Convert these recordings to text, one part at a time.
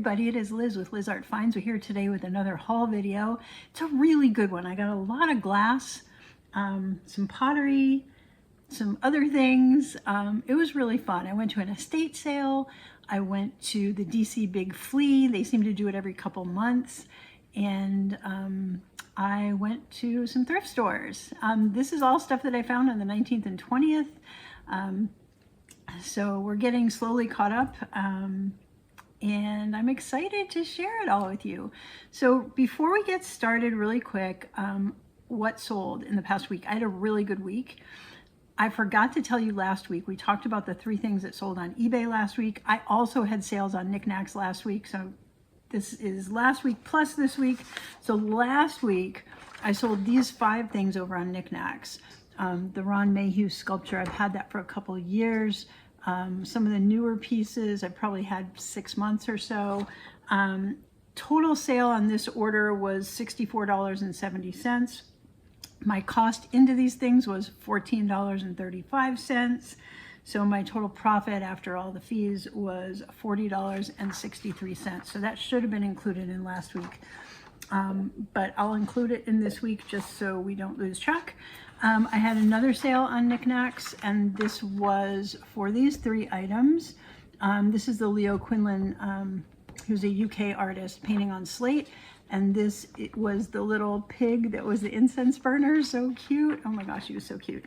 everybody, it is Liz with Liz Art Finds. We're here today with another haul video. It's a really good one. I got a lot of glass, some pottery, some other things. It was really fun. I went to an estate sale. I went to the DC Big Flea. They seem to do it every couple months. And I went to some thrift stores. This is all stuff that I found on the 19th and 20th. So we're getting slowly caught up. And I'm excited to share it all with you. So before we get started really quick, what sold in the past week? I had a really good week. I forgot to tell you last week, we talked about the 3 things that sold on eBay last week. I also had sales on Niknax last week. So this is last week plus this week. So last week I sold these 5 things over on Niknax. The Ron Mayhew sculpture, I've had that for a couple of years. Some of the newer pieces I've probably had 6 months or so. Total sale on this order was $64.70. My cost into these things was $14.35. So my total profit after all the fees was $40.63. So that should have been included in last week. But I'll include it in this week just so we don't lose track. I had another sale on Niknax, and this was for these 3 items. This is the Leo Quinlan, who's a UK artist, painting on slate. And this, it was the little pig that was the incense burner. So cute. Oh my gosh, he was so cute.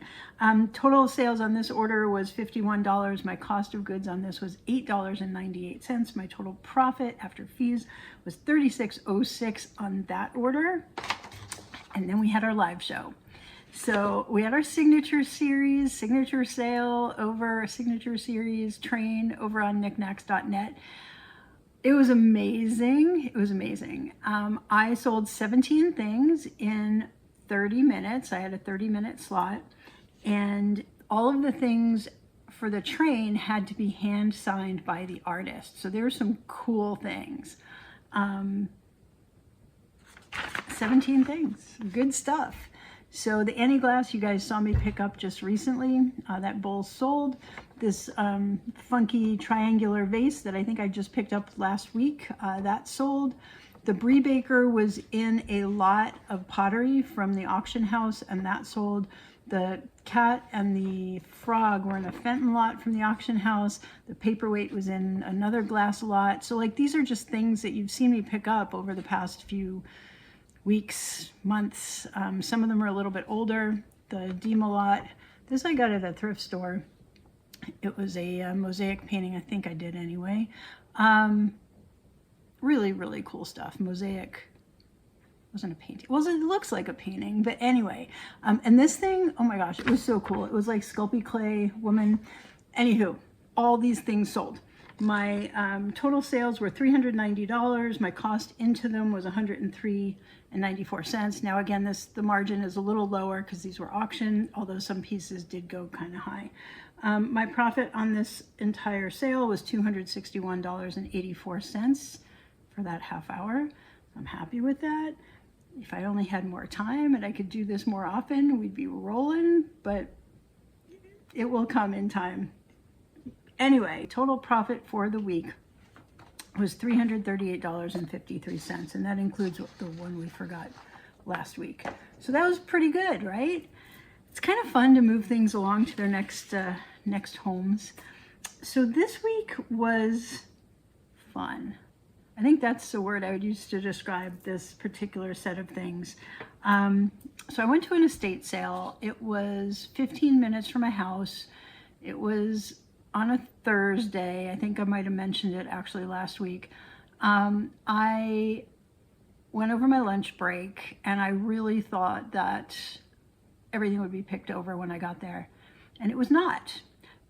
Total sales on this order was $51. My cost of goods on this was $8.98. My total profit after fees was $36.06 on that order. And then we had our live show. So we had our signature series, signature sale over signature series train over on Niknax.net. It was amazing. It was amazing. I sold 17 things in 30 minutes. I had a 30-minute slot, and all of the things for the train had to be hand signed by the artist. So there were some cool things. 17 things, good stuff. So the anti-glass you guys saw me pick up just recently, that bowl sold. This funky triangular vase that I think I just picked up last week, that sold. The Brie Baker was in a lot of pottery from the auction house, and that sold. The cat and the frog were in a Fenton lot from the auction house. The Paperweight was in another glass lot. So like, these are just things that you've seen me pick up over the past few weeks, months. Some of them are a little bit older. The Dima lot, this I got at a thrift store. It was a mosaic painting, I think I did anyway. Really, really cool stuff. Mosaic wasn't a painting. Well, it looks like a painting, but anyway. And this thing, oh my gosh, it was so cool. It was like Sculpey Clay woman. Anywho, all these things sold. My total sales were $390. My cost into them was $103.94. Now again, the margin is a little lower because these were auction, although some pieces did go kind of high. My profit on this entire sale was $261.84 for that half hour. I'm happy with that. If I only had more time and I could do this more often, we'd be rolling, but it will come in time. Anyway, total profit for the week was $338.53, and that includes the one we forgot last week. So that was pretty good, right? It's kind of fun to move things along to their next homes. So this week was fun. I think that's the word I would use to describe this particular set of things. So I went to an estate sale. It was 15 minutes from my house. It was on a Thursday. I think I might have mentioned it actually last week. I went over my lunch break, and I really thought that everything would be picked over when I got there, and it was not.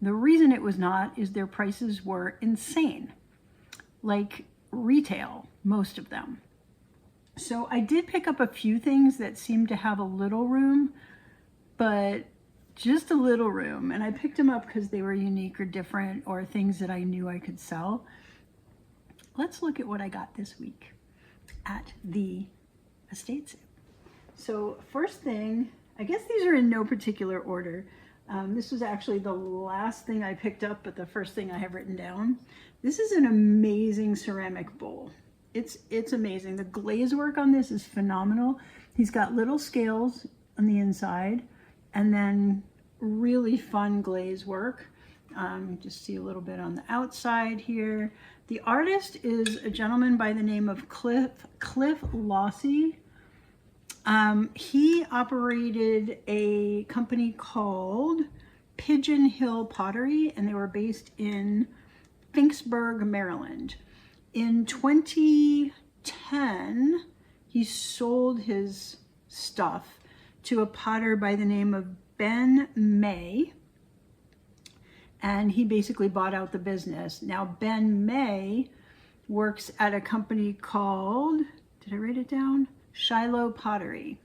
The reason it was not is their prices were insane, like retail, most of them. So I did pick up a few things that seemed to have a little room, but just a little room, and I picked them up because they were unique or different or things that I knew I could sell. Let's look at what I got this week at the estate sale. So first thing, I guess these are in no particular order. This was actually the last thing I picked up, but the first thing I have written down. This is an amazing ceramic bowl. It's amazing. The glaze work on this is phenomenal. He's got little scales on the inside and then really fun glaze work. Just see a little bit on the outside here. The artist is a gentleman by the name of Cliff Lossy. He operated a company called Pigeon Hill Pottery, and they were based in Finksburg, Maryland. In 2010, he sold his stuff to a potter by the name of Ben May, and he basically bought out the business. Now, Ben May works at a company called, did I write it down? Shiloh Pottery.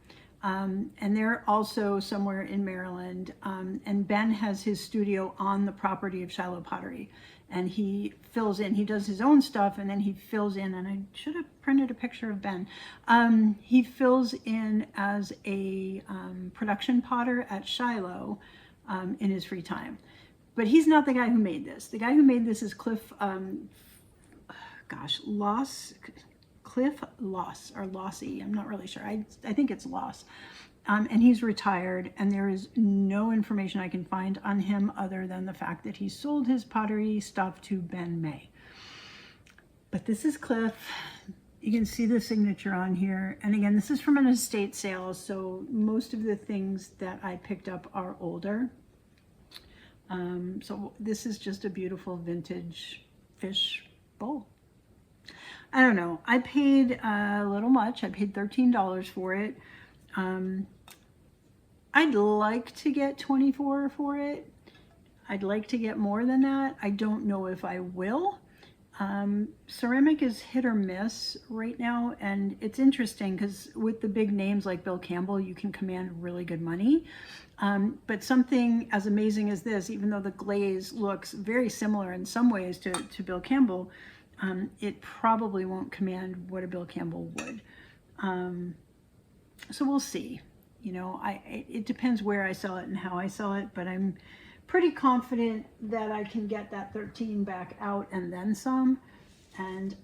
And they're also somewhere in Maryland. And Ben has his studio on the property of Shiloh Pottery. And he fills in, he does his own stuff, and then he fills in, and I should have printed a picture of Ben. He fills in as a production potter at Shiloh in his free time. But he's not the guy who made this. The guy who made this is Cliff Loss, or Lossy, I'm not really sure. I think it's Loss. And he's retired, and there is no information I can find on him other than the fact that he sold his pottery stuff to Ben May. But this is Cliff. You can see the signature on here. And again, this is from an estate sale, so most of the things that I picked up are older. So this is just a beautiful vintage fish bowl. I don't know. I paid a little much. I paid $13 for it. I'd like to get $24 for it. I'd like to get more than that. I don't know if I will. Ceramic is hit or miss right now, and it's interesting because with the big names like Bill Campbell, you can command really good money. But something as amazing as this, even though the glaze looks very similar in some ways to Bill Campbell, it probably won't command what a Bill Campbell would. So we'll see. You know, it depends where I sell it and how I sell it, but I'm pretty confident that I can get that 13 back out and then some. And,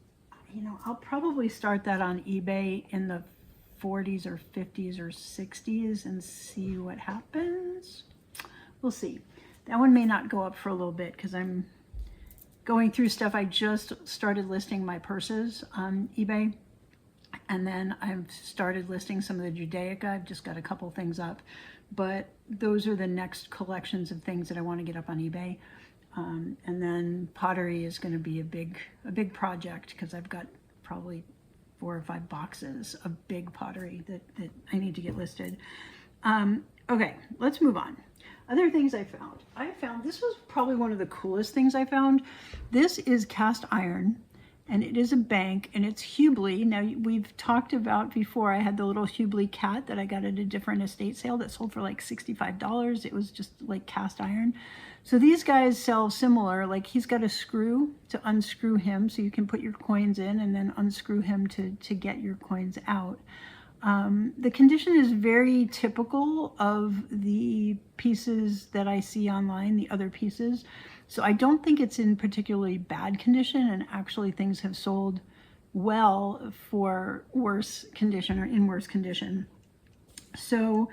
you know, I'll probably start that on eBay in the 40s or 50s or 60s and see what happens. We'll see. That one may not go up for a little bit because I'm going through stuff. I just started listing my purses on eBay, and then I've started listing some of the Judaica. I've just got a couple things up, but those are the next collections of things that I want to get up on eBay. And then pottery is going to be a big project because I've got probably 4 or 5 boxes of big pottery that I need to get listed. Okay, let's move on. Other things I found, this was probably one of the coolest things I found. This is cast iron, and it is a bank, and it's Hubley. Now, we've talked about before, I had the little Hubley cat that I got at a different estate sale that sold for like $65. It was just like cast iron. So these guys sell similar, like he's got a screw to unscrew him so you can put your coins in and then unscrew him to get your coins out. The condition is very typical of the pieces that I see online, the other pieces. So I don't think it's in particularly bad condition, and actually things have sold well for worse condition or in worse condition. So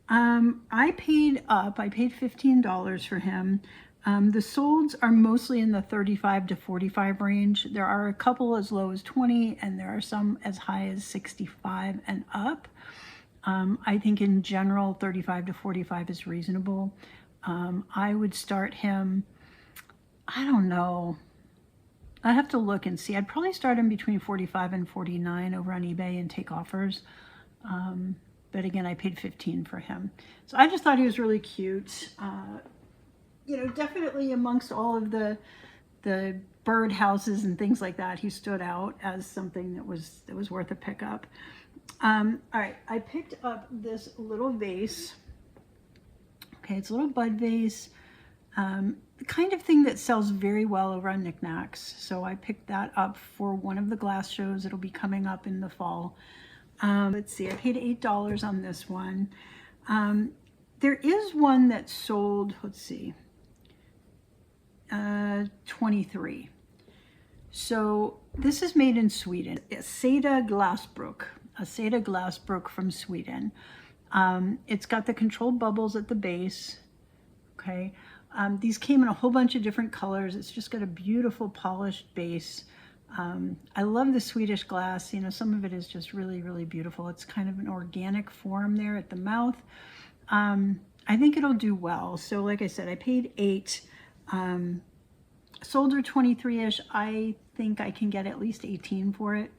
I paid $15 for him. The solds are mostly in the 35 to 45 range. There are a couple as low as 20, and there are some as high as 65 and up. I think in general, 35 to 45 is reasonable. I would start him, I don't know. I have to look and see. I'd probably start him between 45 and 49 over on eBay and take offers. But again, I paid $15 for him. So I just thought he was really cute. You know, definitely amongst all of the bird houses and things like that, he stood out as something that was worth a pickup. All right, I picked up this little vase. Okay, it's a little bud vase. The kind of thing that sells very well over on Niknax. So I picked that up for one of the glass shows. It'll be coming up in the fall. Let's see, I paid $8 on this one. There is one that sold, let's see, 23. So this is made in Sweden. Aseda Glassbrook from Sweden. It's got the controlled bubbles at the base. Okay. These came in a whole bunch of different colors. It's just got a beautiful polished base. I love the Swedish glass. You know, some of it is just really, really beautiful. It's kind of an organic form there at the mouth. I think it'll do well. So like I said, I paid $8. Sold her 23-ish. I think I can get at least 18 for it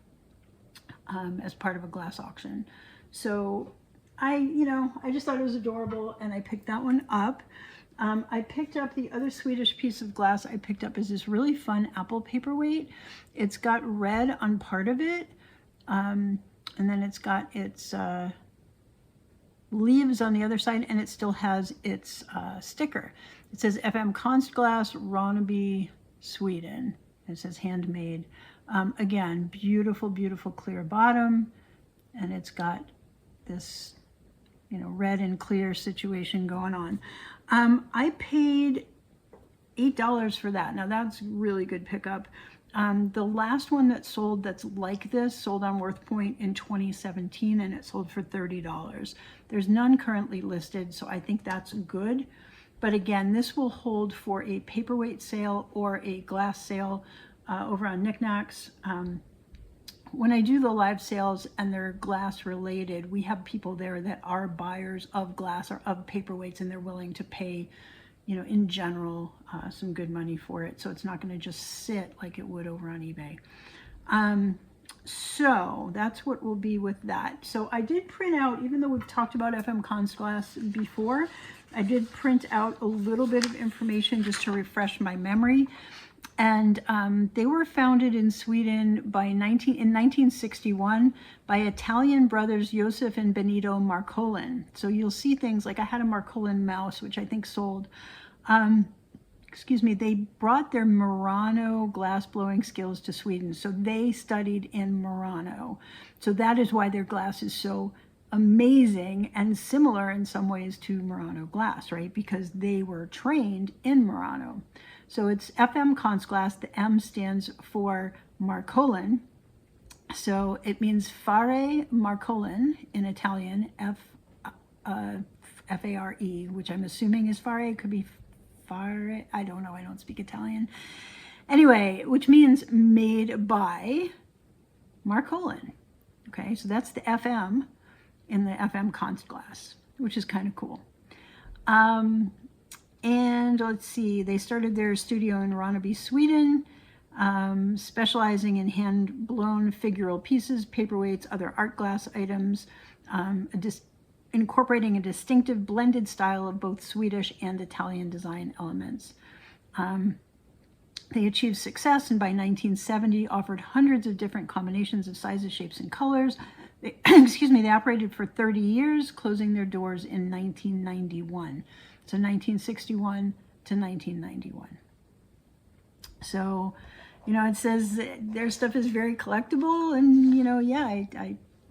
as part of a glass auction. So I just thought it was adorable and I picked that one up. I picked up the other Swedish piece of glass I picked up is this really fun apple paperweight. It's got red on part of it, and then it's got its leaves on the other side, and it still has its sticker. It says FM Konstglas, Ronneby, Sweden. It says handmade. Again, beautiful, beautiful clear bottom, and it's got this, red and clear situation going on. I paid $8 for that. Now that's really good pickup. The last one that sold that's like this sold on WorthPoint in 2017 and it sold for $30. There's none currently listed, so I think that's good. But again, this will hold for a paperweight sale or a glass sale over on Niknax. When I do the live sales and they're glass related, we have people there that are buyers of glass or of paperweights, and they're willing to pay, in general, some good money for it. So it's not going to just sit like it would over on eBay. So that's what will be with that. So I did print out, even though we've talked about FM Konstglas before, I did print out a little bit of information just to refresh my memory. And they were founded in Sweden in 1961 by Italian brothers Josef and Benito Marcolin. So you'll see things like I had a Marcolin mouse, which I think sold. They brought their Murano glass blowing skills to Sweden. So they studied in Murano. So that is why their glass is so amazing and similar in some ways to Murano glass, right? Because they were trained in Murano. So it's FM Konstglas. The M stands for Marcolin. So it means Fare Marcolin in Italian, F-A-R-E, which I'm assuming is Fare. It could be Fare. I don't know. I don't speak Italian. Anyway, which means made by Marcolin. Okay, so that's the FM in the FM Konstglas, which is kind of cool. And let's see, they started their studio in Ronneby, Sweden, specializing in hand-blown figural pieces, paperweights, other art glass items, incorporating a distinctive blended style of both Swedish and Italian design elements. They achieved success and by 1970 offered hundreds of different combinations of sizes, shapes, and colors. They, they operated for 30 years, closing their doors in 1991. So 1961 to 1991. So, it says their stuff is very collectible, and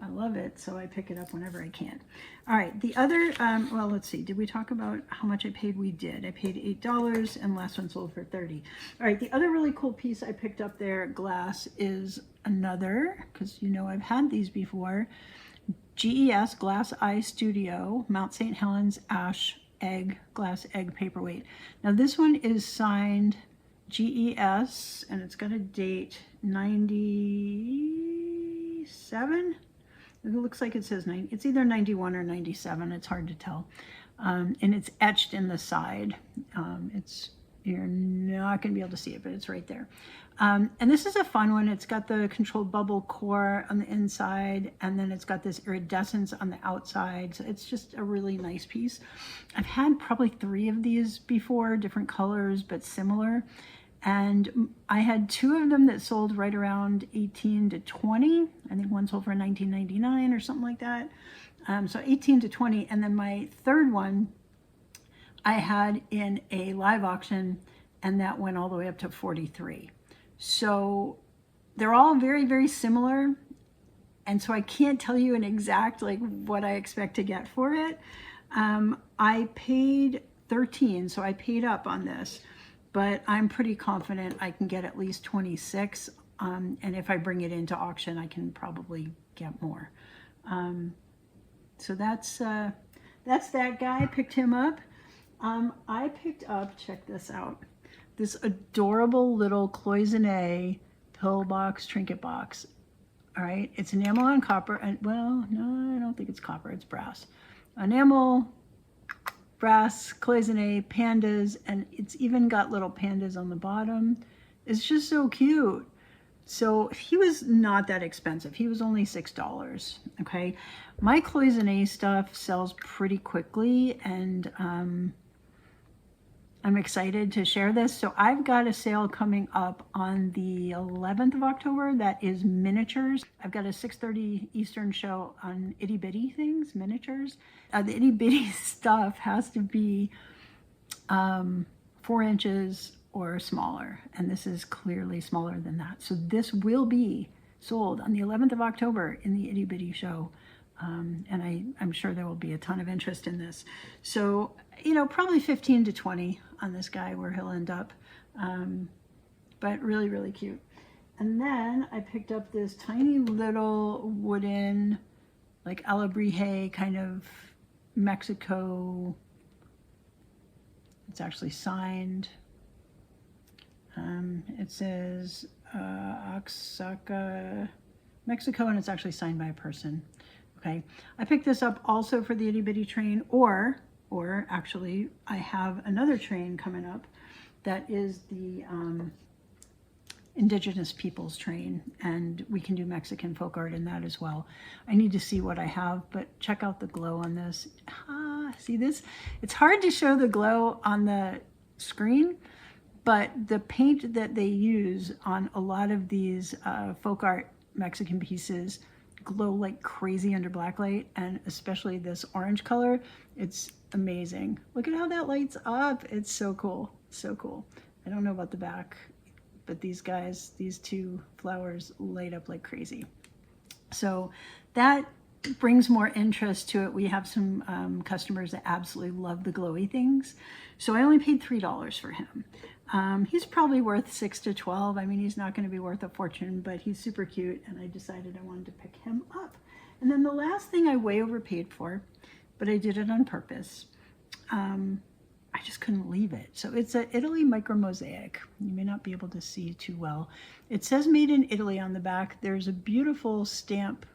I love it, so I pick it up whenever I can. All right, the other, well, let's see, did we talk about how much I paid? We did. I paid $8, and last one sold for $30. All right, the other really cool piece I picked up there, glass, is another, because I've had these before, GES Glass Eye Studio, Mount St. Helens Ash glass egg paperweight. Now this one is signed GES, and it's got a date 97. It looks like it says 9. It's either 91 or 97. It's hard to tell. And it's etched in the side. You're not going to be able to see it, but it's right there. And this is a fun one. It's got the controlled bubble core on the inside, and then it's got this iridescence on the outside. So it's just a really nice piece. I've had probably 3 of these before, different colors, but similar. And I had 2 of them that sold right around 18 to 20. I think one sold for $19.99 or something like that. So 18 to 20. And then my third one I had in a live auction, and that went all the way up to 43. So they're all very, very similar. And so I can't tell you an exact, what I expect to get for it. I paid 13, so I paid up on this, but I'm pretty confident I can get at least 26. And if I bring it into auction, I can probably get more. So that's that guy. Picked him up. I picked up, check this out, this adorable little cloisonne pill box, trinket box. All right, it's enamel on copper, and well, no, I don't think it's copper, it's brass. Enamel, brass, cloisonne, pandas, and it's even got little pandas on the bottom. It's just so cute. So he was not that expensive. He was only $6, okay? My cloisonne stuff sells pretty quickly, and I'm excited to share this. So I've got a sale coming up on the 11th of October. That is miniatures. I've got a 6:30 Eastern show on itty bitty things, miniatures. The itty bitty stuff has to be 4 inches or smaller. And this is clearly smaller than that. So this will be sold on the 11th of October in the itty bitty show. And I'm sure there will be a ton of interest in this. So, you know, probably 15 to 20 on this guy where he'll end up. But really, really cute. And then I picked up this tiny little wooden, like Alebrije kind of Mexico. It's actually signed. It says Oaxaca, Mexico, and it's actually signed by a person. Okay, I picked this up also for the itty bitty train, or actually I have another train coming up that is the Indigenous Peoples train, and we can do Mexican folk art in that as well. I need to see what I have, but check out the glow on this. See this? It's hard to show the glow on the screen, but the paint that they use on a lot of these folk art Mexican pieces glow like crazy under black light, and especially this orange color. It's amazing. Look at how that lights up. It's so cool. So cool. I don't know about the back, but these guys, these two flowers light up like crazy. So that brings more interest to it. We have some customers that absolutely love the glowy things. So I only paid $3 for him. He's probably worth 6 to 12. I mean, he's not going to be worth a fortune, but he's super cute, and I decided I wanted to pick him up. And then the last thing I way overpaid for, but I did it on purpose. I just couldn't leave it. So it's an Italy micro mosaic. You may not be able to see too well. It says made in Italy on the back. There's a beautiful stamp,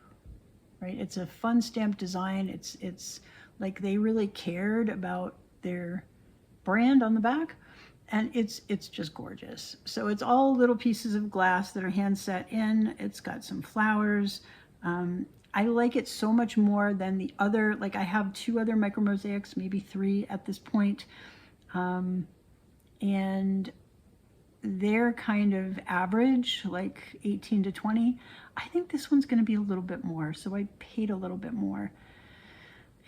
right? It's a fun stamp design. It's like they really cared about their brand on the back. And it's just gorgeous. So it's all little pieces of glass that are hand set in. It's got some flowers. I like it so much more than the other, like I have 2 other micro mosaics, maybe 3 at this point. And they're kind of average, like 18 to 20. I think this one's gonna be a little bit more, so I paid a little bit more.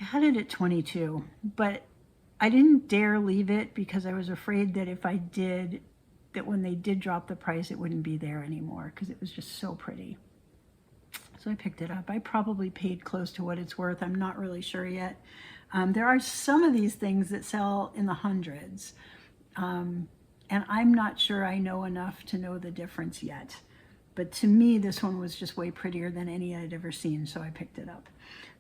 I had it at 22, but I didn't dare leave it because I was afraid that if I did, that when they did drop the price, it wouldn't be there anymore because it was just so pretty. So I picked it up. I probably paid close to what it's worth. I'm not really sure yet. There are some of these things that sell in the hundreds, and I'm not sure I know enough to know the difference yet. But to me, this one was just way prettier than any I'd ever seen, so I picked it up.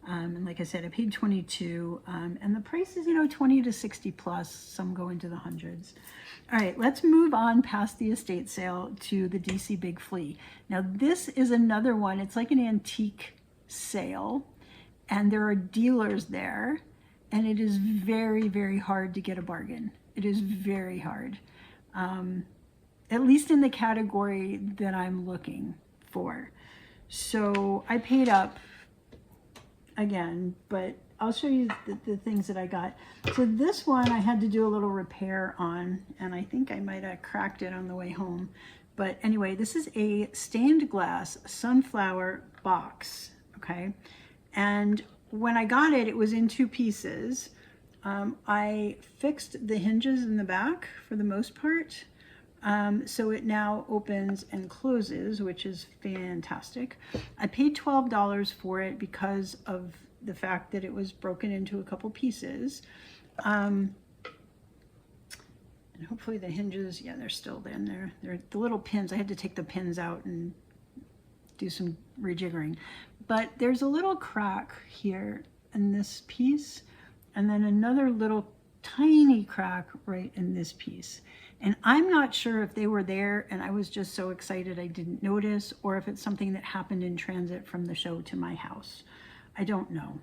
And like I said, I paid 22, and the price is, 20 to 60 plus. Some go into the hundreds. All right, let's move on past the estate sale to the DC Big Flea. Now, this is another one. It's like an antique sale, and there are dealers there, and it is very, very hard to get a bargain. It is very hard, at least in the category that I'm looking for. So I paid up again, but I'll show you the things that I got. So this one I had to do a little repair on, and I think I might have cracked it on the way home. But anyway, this is a stained glass sunflower box, okay? And when I got it, it was in 2 pieces. I fixed the hinges in the back for the most part. So it now opens and closes, which is fantastic. I paid $12 for it because of the fact that it was broken into a couple pieces. And hopefully the hinges, yeah, they're still in there. They're the little pins. I had to take the pins out and do some rejiggering. But there's a little crack here in this piece, and then another little tiny crack right in this piece. And I'm not sure if they were there and I was just so excited I didn't notice, or if it's something that happened in transit from the show to my house. I don't know.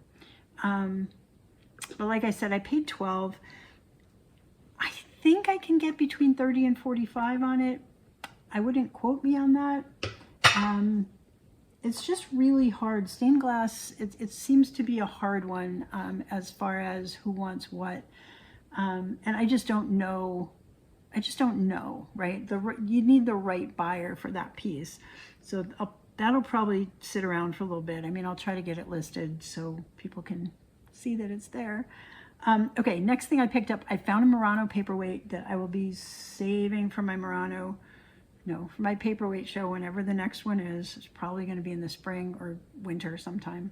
But like I said, I paid $12. I think I can get between $30 and $45 on it. I wouldn't quote me on that. It's just really hard. Stained glass, it seems to be a hard one as far as who wants what. And I just don't know. I just don't know, right? You need the right buyer for that piece. So that'll probably sit around for a little bit. I mean, I'll try to get it listed so people can see that it's there. Okay, next thing I picked up, I found a Murano paperweight that I will be saving for my for my paperweight show whenever the next one is. It's probably going to be in the spring or winter sometime.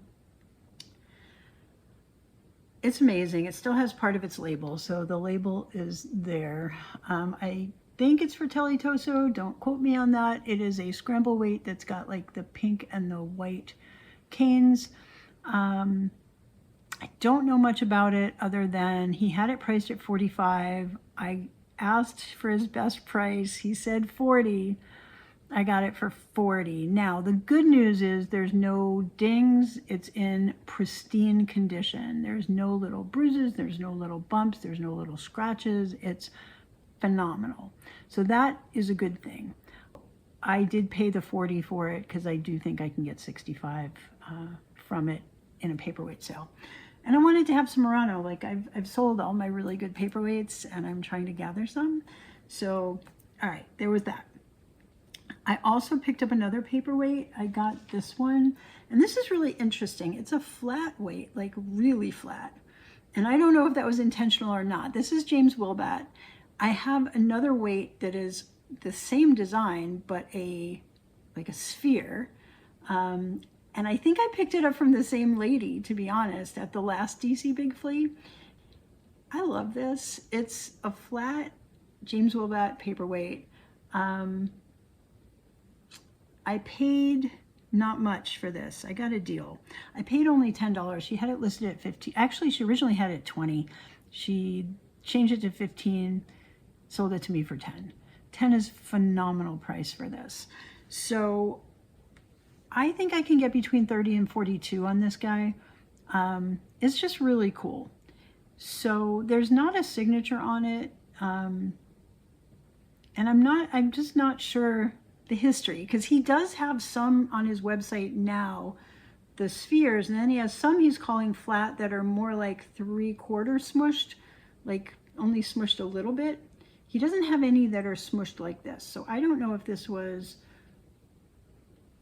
It's amazing. It still has part of its label, so the label is there. I think it's for Teletoso. Don't quote me on that. It is a scramble weight that's got like the pink and the white canes. I don't know much about it other than he had it priced at $45. I asked for his best price. He said $40. I got it for $40. Now, the good news is there's no dings. It's in pristine condition. There's no little bruises. There's no little bumps. There's no little scratches. It's phenomenal. So that is a good thing. I did pay the $40 for it because I do think I can get $65 from it in a paperweight sale. And I wanted to have some Murano. Like I've sold all my really good paperweights and I'm trying to gather some. So, all right, there was that. I also picked up another paperweight. I got this one, and this is really interesting. It's a flat weight, like really flat. And I don't know if that was intentional or not. This is James Wilbat. I have another weight that is the same design, but like a sphere. And I think I picked it up from the same lady, to be honest, at the last DC Big Flea. I love this. It's a flat James Wilbat paperweight. I paid not much for this. I got a deal. I paid only $10. She had it listed at $15. Actually, she originally had it at $20. She changed it to $15, sold it to me for $10. $10 is a phenomenal price for this. So I think I can get between $30 and $42 on this guy. It's just really cool. So there's not a signature on it. And I'm just not sure the history, because he does have some on his website now, the spheres, and then he has some he's calling flat that are more like 3/4 smushed, like only smushed a little bit. He doesn't have any that are smushed like this. So I don't know if this was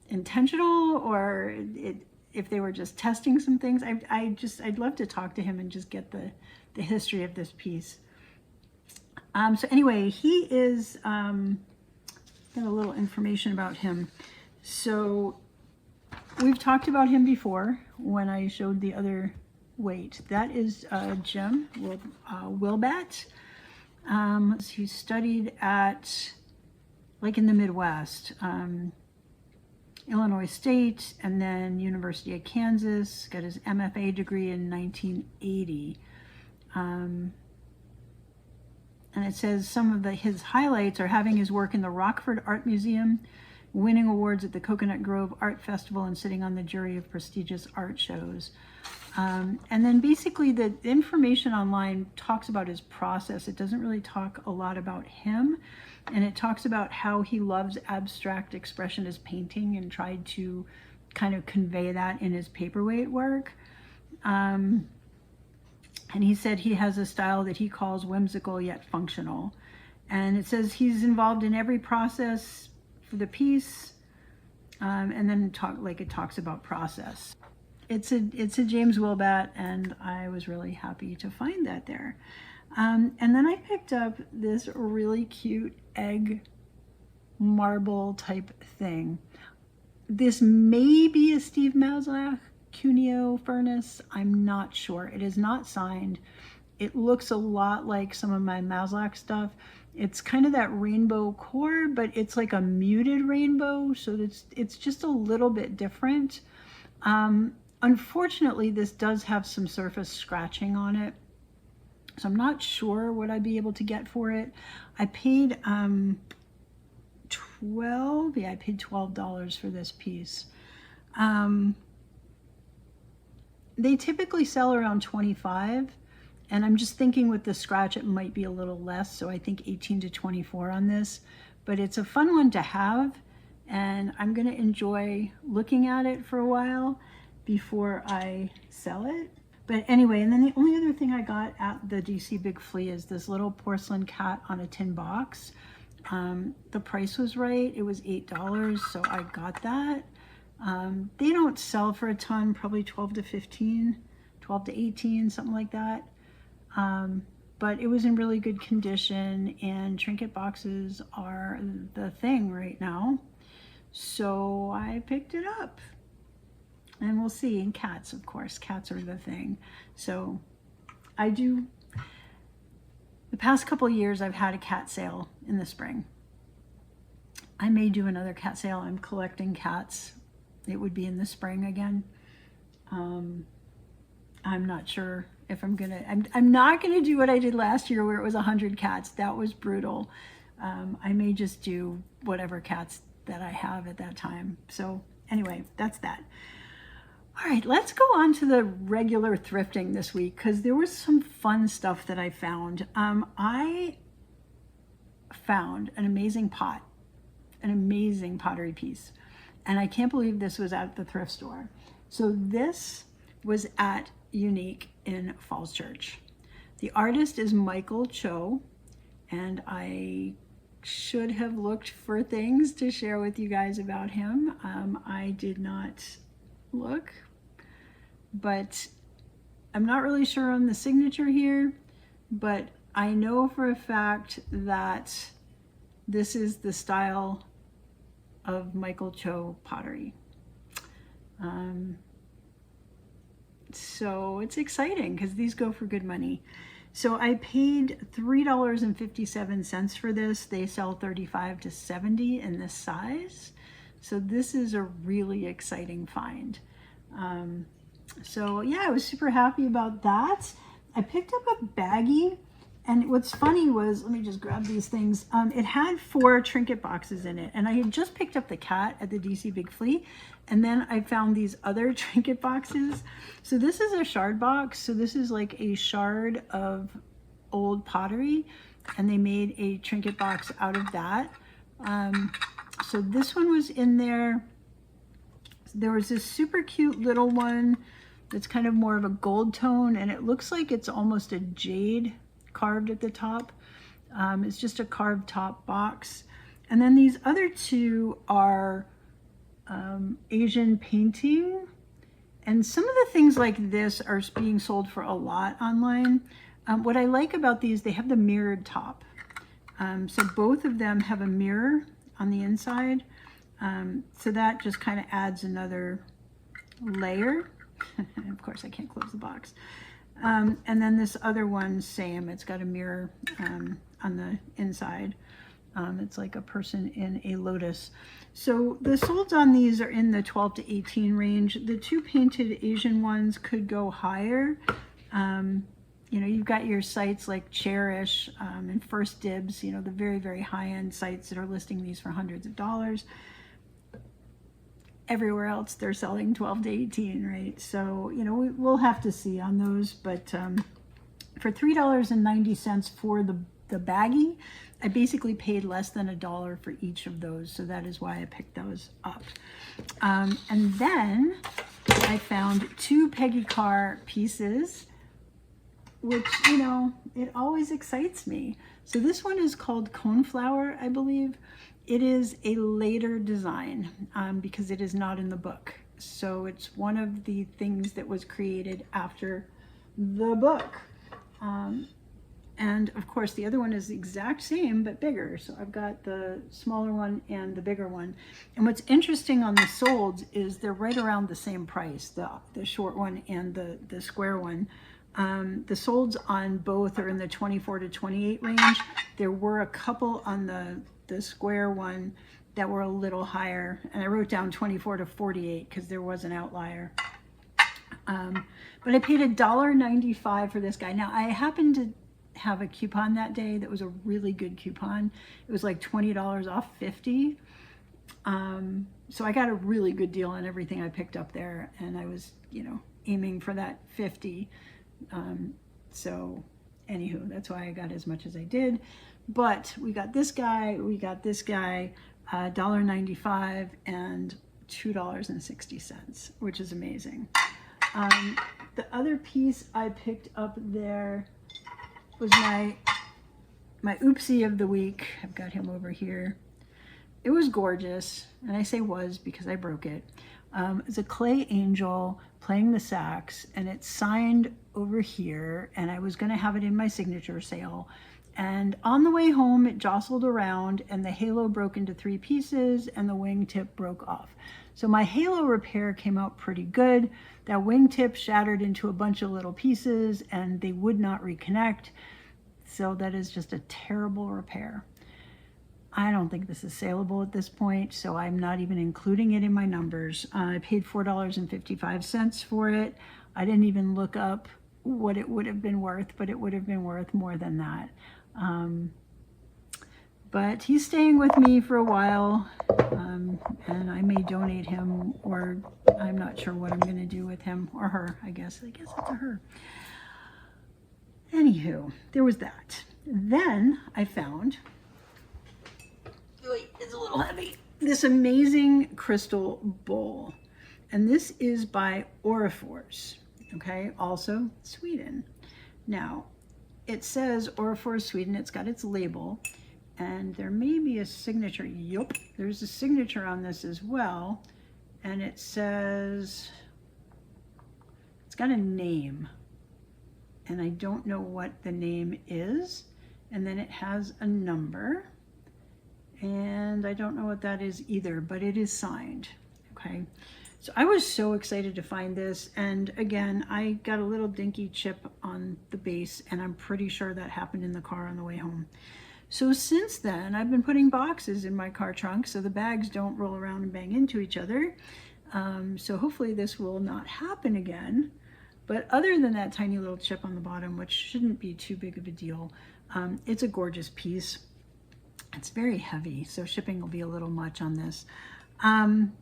intentional or if they were just testing some things. I'd love to talk to him and just get the history of this piece. So anyway, he is, got a little information about him. So we've talked about him before when I showed the other weight. That is Jim Wilbat. He studied at, like in the Midwest, Illinois State, and then University of Kansas, got his MFA degree in 1980. And it says some of his highlights are having his work in the Rockford Art Museum, winning awards at the Coconut Grove Art Festival, and sitting on the jury of prestigious art shows. And then basically the information online talks about his process. It doesn't really talk a lot about him. And it talks about how he loves abstract expressionist painting and tried to kind of convey that in his paperweight work. And he said he has a style that he calls whimsical yet functional. And it says he's involved in every process for the piece. And then it talks about process. It's a James Wilbat, and I was really happy to find that there. And then I picked up this really cute egg marble type thing. This may be a Steve Maslach Cuneo furnace. I'm not sure. It is not signed. It looks a lot like some of my Mazlock stuff. It's kind of that rainbow core, but it's like a muted rainbow, so it's just a little bit different. Unfortunately, this does have some surface scratching on it, so I'm not sure what I'd be able to get for it. I paid I paid $12 for this piece. They typically sell around 25, and I'm just thinking with the scratch it might be a little less, so I think 18 to 24 on this. But it's a fun one to have, and I'm going to enjoy looking at it for a while before I sell it. But anyway, and then the only other thing I got at the DC Big Flea is this little porcelain cat on a tin box. The price was right. It was $8, so I got that. They don't sell for a ton, probably 12 to 15, 12 to 18, something like that. But it was in really good condition, and trinket boxes are the thing right now. So I picked it up. And we'll see. And cats, of course. Cats are the thing. So the past couple of years, I've had a cat sale in the spring. I may do another cat sale. I'm collecting cats. It would be in the spring again. I'm not sure if I'm not gonna do what I did last year where it was 100 cats. That was brutal. I may just do whatever cats that I have at that time. So anyway, that's that. All right, let's go on to the regular thrifting this week, because there was some fun stuff that I found. I found an amazing pot, an amazing pottery piece, and I can't believe this was at the thrift store. So this was at Unique in Falls Church. The artist is Michael Cho, and I should have looked for things to share with you guys about him. I did not look, but I'm not really sure on the signature here, but I know for a fact that this is the style of Michael Cho pottery. So it's exciting because these go for good money. So I paid $3.57 for this. They sell 35 to 70 in this size. So this is a really exciting find. So yeah, I was super happy about that. I picked up a baggie, and what's funny was, let me just grab these things. It had 4 trinket boxes in it, and I had just picked up the cat at the DC Big Flea, and then I found these other trinket boxes. So this is a shard box. So this is like a shard of old pottery, and they made a trinket box out of that. So this one was in there. There was this super cute little one that's kind of more of a gold tone, and it looks like it's almost a jade carved at the top. It's just a carved top box. And then these other 2 are Asian painting. And some of the things like this are being sold for a lot online. What I like about these, they have the mirrored top. So both of them have a mirror on the inside. So that just kind of adds another layer. Of course, I can't close the box. And then this other one, same. It's got a mirror on the inside. It's like a person in a lotus. So the solds on these are in the 12 to 18 range. The 2 painted Asian ones could go higher. You know, you've got your sites like Cherish and First Dibs, you know, the very, very high-end sites that are listing these for hundreds of dollars. Everywhere else they're selling 12 to 18, right? So, you know, we'll have to see on those, but for $3.90 for the baggie, I basically paid less than $1 for each of those, so that is why I picked those up. And then I found 2 Peggy Carr pieces, which, you know, it always excites me. So this one is called Coneflower, I believe. It is a later design because it is not in the book. So it's one of the things that was created after the book. And of course the other one is the exact same but bigger. So I've got the smaller one and the bigger one. And what's interesting on the solds is they're right around the same price, the short one and the square one. The solds on both are in the 24 to 28 range. There were a couple on the square one that were a little higher, and I wrote down 24 to 48 because there was an outlier. But I paid $1.95 for this guy. Now I happened to have a coupon that day that was a really good coupon. It was like $20 off 50. So I got a really good deal on everything I picked up there, and I was, you know, aiming for that 50. So anywho, that's why I got as much as I did. But we got this guy, $1.95 and $2.60, which is amazing. The other piece I picked up there was my oopsie of the week. I've got him over here. It was gorgeous, and I say was because I broke it. It's a clay angel playing the sax, and it's signed over here, and I was going to have it in my signature sale. And on the way home, it jostled around, and the halo broke into 3 pieces, and the wingtip broke off. So my halo repair came out pretty good. That wingtip shattered into a bunch of little pieces, and they would not reconnect. So that is just a terrible repair. I don't think this is saleable at this point, so I'm not even including it in my numbers. I paid $4.55 for it. I didn't even look up what it would have been worth, but it would have been worth more than that. But he's staying with me for a while, and I may donate him, or I'm not sure what I'm going to do with him, or her, I guess. I guess it's a her. Anywho, there was that. Then I found, wait, it's a little heavy, this amazing crystal bowl. And this is by Orifors, okay, also Sweden. Now, it says Orifors Sweden, it's got its label, and there may be a signature. Yup, there's a signature on this as well, and it says, it's got a name, and I don't know what the name is, and then it has a number, and I don't know what that is either, but it is signed, okay? So I was so excited to find this, and again, I got a little dinky chip on the base, and I'm pretty sure that happened in the car on the way home. So since then, I've been putting boxes in my car trunk so the bags don't roll around and bang into each other. So hopefully this will not happen again. But other than that tiny little chip on the bottom, which shouldn't be too big of a deal, it's a gorgeous piece. It's very heavy, so shipping will be a little much on this. And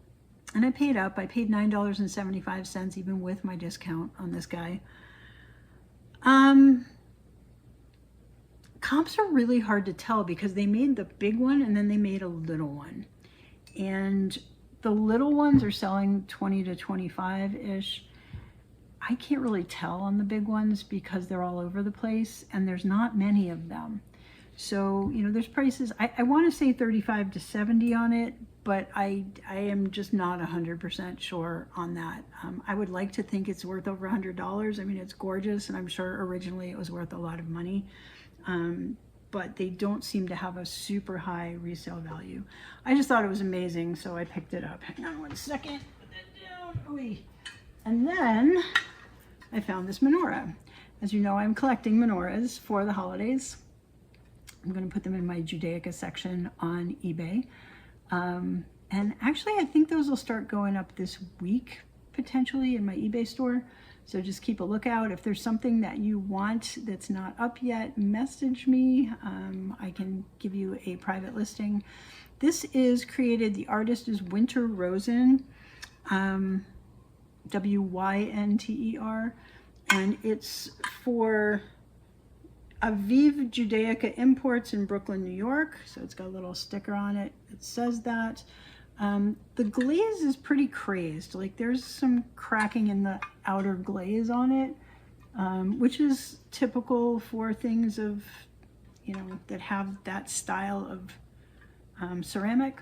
I paid up. I paid $9.75 even with my discount on this guy. Comps are really hard to tell because they made the big one and then they made a little one. And the little ones are selling 20 to 25-ish. I can't really tell on the big ones because they're all over the place and there's not many of them. So, you know, there's prices, I want to say 35 to 70 on it, but I am just not 100% sure on that. I would like to think it's worth over $100. I mean, it's gorgeous, and I'm sure originally it was worth a lot of money, but they don't seem to have a super high resale value. I just thought it was amazing, so I picked it up. Hang on one second, put that down. Oy. And then I found this menorah. As you know, I'm collecting menorahs for the holidays. I'm going to put them in my Judaica section on eBay. And actually, I think those will start going up this week, potentially, in my eBay store. So just keep a lookout. If there's something that you want that's not up yet, message me. I can give you a private listing. This is created, the artist is Winter Rosen, W-Y-N-T-E-R, and it's for Aviv Judaica Imports in Brooklyn, New York. So it's got a little sticker on it that says that. The glaze is pretty crazed. Like there's some cracking in the outer glaze on it, which is typical for things of, you know, that have that style of ceramic.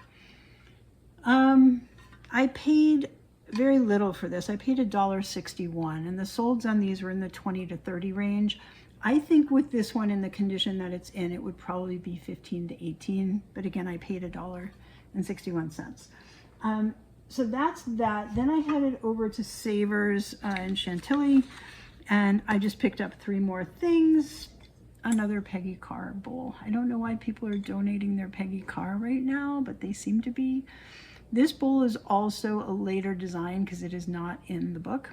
I paid very little for this. I paid $1.61, and the solds on these were in the 20 to 30 range. I think with this one in the condition that it's in, it would probably be 15 to 18. But again, I paid $1.61. So that's that. Then I headed over to Savers in Chantilly, and I just picked up 3 more things. Another Peggy Carr bowl. I don't know why people are donating their Peggy Carr right now, but they seem to be. This bowl is also a later design because it is not in the book.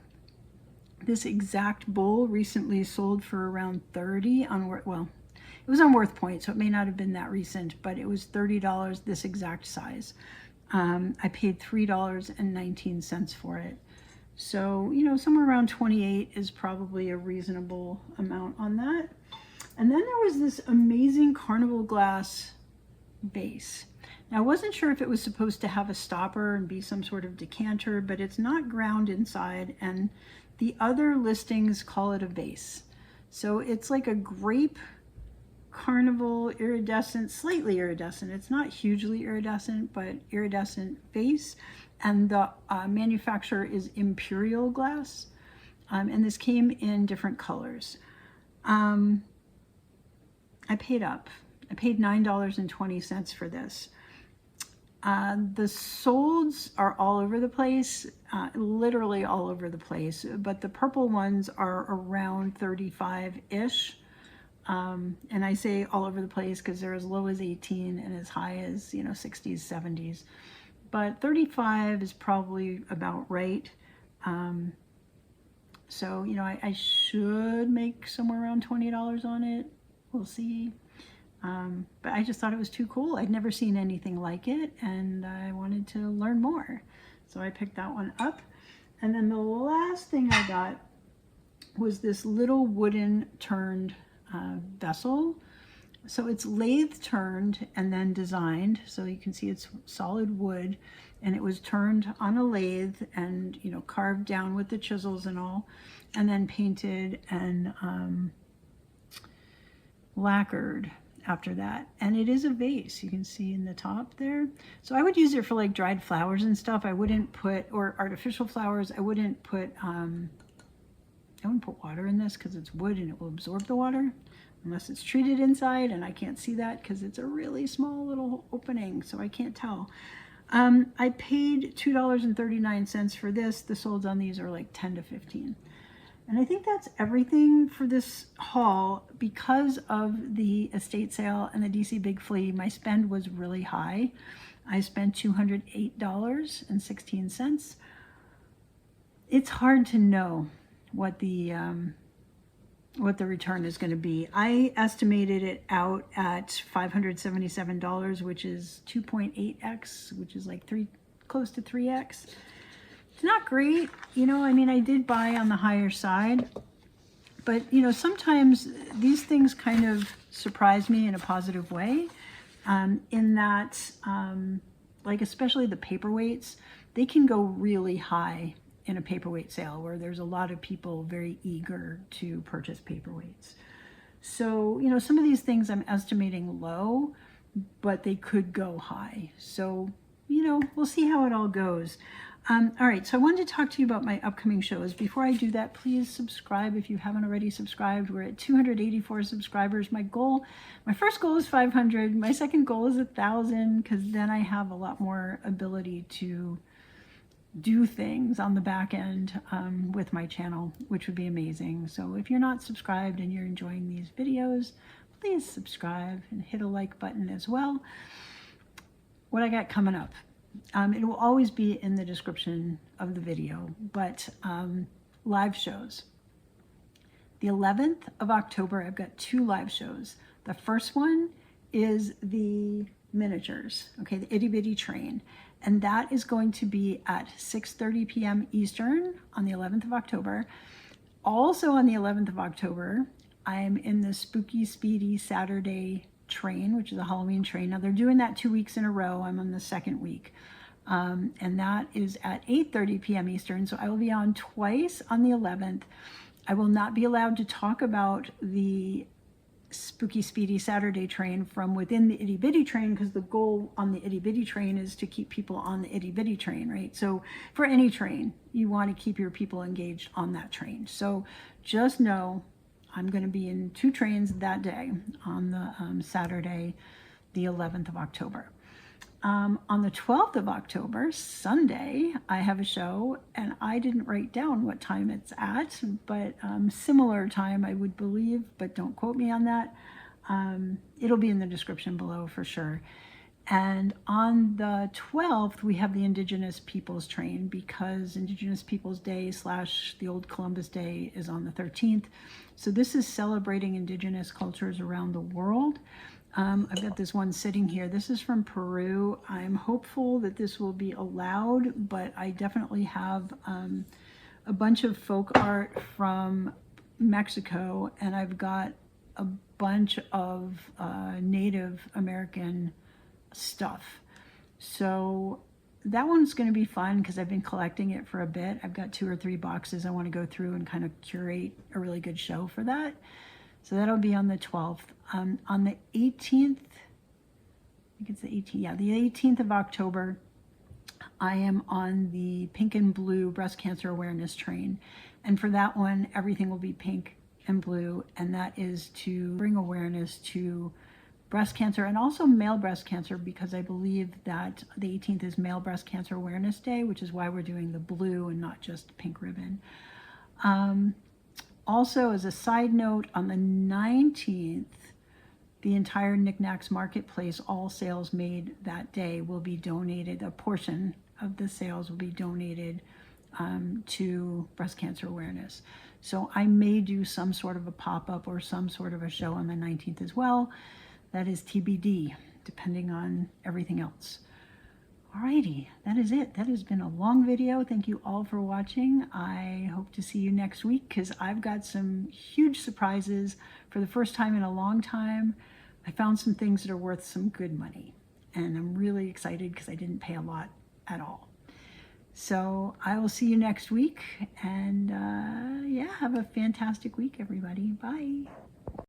This exact bowl recently sold for around $30 on, well, it was on Worth Point, so it may not have been that recent, but it was $30, this exact size. I paid $3.19 for it. So, you know, somewhere around 28 is probably a reasonable amount on that. And then there was this amazing carnival glass vase. Now, I wasn't sure if it was supposed to have a stopper and be some sort of decanter, but it's not ground inside, and the other listings call it a vase. So it's like a grape carnival iridescent, slightly iridescent. It's not hugely iridescent, but iridescent vase. And the manufacturer is Imperial Glass. And this came in different colors. I paid up. I paid $9.20 for this. The solds are all over the place, literally all over the place, but the purple ones are around 35-ish. And I say all over the place because they're as low as 18 and as high as, you know, 60s, 70s. But 35 is probably about right. So, you know, I should make somewhere around $20 on it. We'll see. But I just thought it was too cool. I'd never seen anything like it, and I wanted to learn more. So I picked that one up. And then the last thing I got was this little wooden turned vessel. So it's lathe turned and then designed. So you can see it's solid wood, and it was turned on a lathe and, you know, carved down with the chisels and all, and then painted and lacquered after that. And it is a vase, you can see in the top there. So I would use it for like dried flowers and stuff. I wouldn't put, or artificial flowers, I wouldn't put water in this because it's wood and it will absorb the water unless it's treated inside, and I can't see that because it's a really small little opening, so I can't tell. I paid $2.39 for this. The solds on these are like 10 to 15. And I think that's everything for this haul. Because of the estate sale and the DC Big Flea, my spend was really high. I spent $208.16. It's hard to know what the return is going to be. I estimated it out at $577, which is 2.8x, which is like close to 3x. It's not great, you know, I mean, I did buy on the higher side, but, you know, sometimes these things kind of surprise me in a positive way, in that, like, especially the paperweights, they can go really high in a paperweight sale where there's a lot of people very eager to purchase paperweights. So, you know, some of these things I'm estimating low, but they could go high. So, you know, we'll see how it all goes. All right, so I wanted to talk to you about my upcoming shows. Before I do that, please subscribe if you haven't already subscribed. We're at 284 subscribers. My first goal is 500. My second goal is 1,000, because then I have a lot more ability to do things on the back end with my channel, which would be amazing. So if you're not subscribed and you're enjoying these videos, please subscribe and hit a like button as well. What I got coming up. It will always be in the description of the video, but live shows. The 11th of October, I've got 2 live shows. The first one is the miniatures, okay, the itty bitty train. And that is going to be at 6:30 p.m. Eastern on the 11th of October. Also on the 11th of October, I'm in the Spooky Speedy Saturday train, which is a Halloween train. Now they're doing that 2 weeks in a row. I'm on the second week. And that is at 8:30 p.m. Eastern. So I will be on twice on the 11th. I will not be allowed to talk about the Spooky Speedy Saturday train from within the itty bitty train, because the goal on the itty bitty train is to keep people on the itty bitty train, right? So for any train, you want to keep your people engaged on that train. So just know I'm going to be in 2 trains that day on the Saturday, the 11th of October. On the 12th of October, Sunday, I have a show, and I didn't write down what time it's at, but similar time, I would believe, but don't quote me on that. It'll be in the description below for sure. And on the 12th, we have the Indigenous Peoples train, because Indigenous Peoples Day / the old Columbus Day is on the 13th. So this is celebrating Indigenous cultures around the world. I've got this one sitting here. This is from Peru. I'm hopeful that this will be allowed, but I definitely have a bunch of folk art from Mexico, and I've got a bunch of Native American stuff. So that one's going to be fun because I've been collecting it for a bit. I've got 2 or 3 boxes I want to go through and kind of curate a really good show for that. So that'll be on the 12th. On the 18th, I think it's the 18th, yeah, the 18th of October, I am on the pink and blue breast cancer awareness train. And for that one, everything will be pink and blue, and that is to bring awareness to breast cancer and also male breast cancer, because I believe that the 18th is Male Breast Cancer Awareness Day, which is why we're doing the blue and not just pink ribbon. Also, as a side note, on the 19th, the entire Niknax marketplace, all sales made that day will be donated. A portion of the sales will be donated to breast cancer awareness. So I may do some sort of a pop-up or some sort of a show on the 19th as well. That is TBD, depending on everything else. Alrighty, that is it. That has been a long video. Thank you all for watching. I hope to see you next week, because I've got some huge surprises for the first time in a long time. I found some things that are worth some good money, and I'm really excited because I didn't pay a lot at all. So I will see you next week, and yeah, have a fantastic week, everybody. Bye.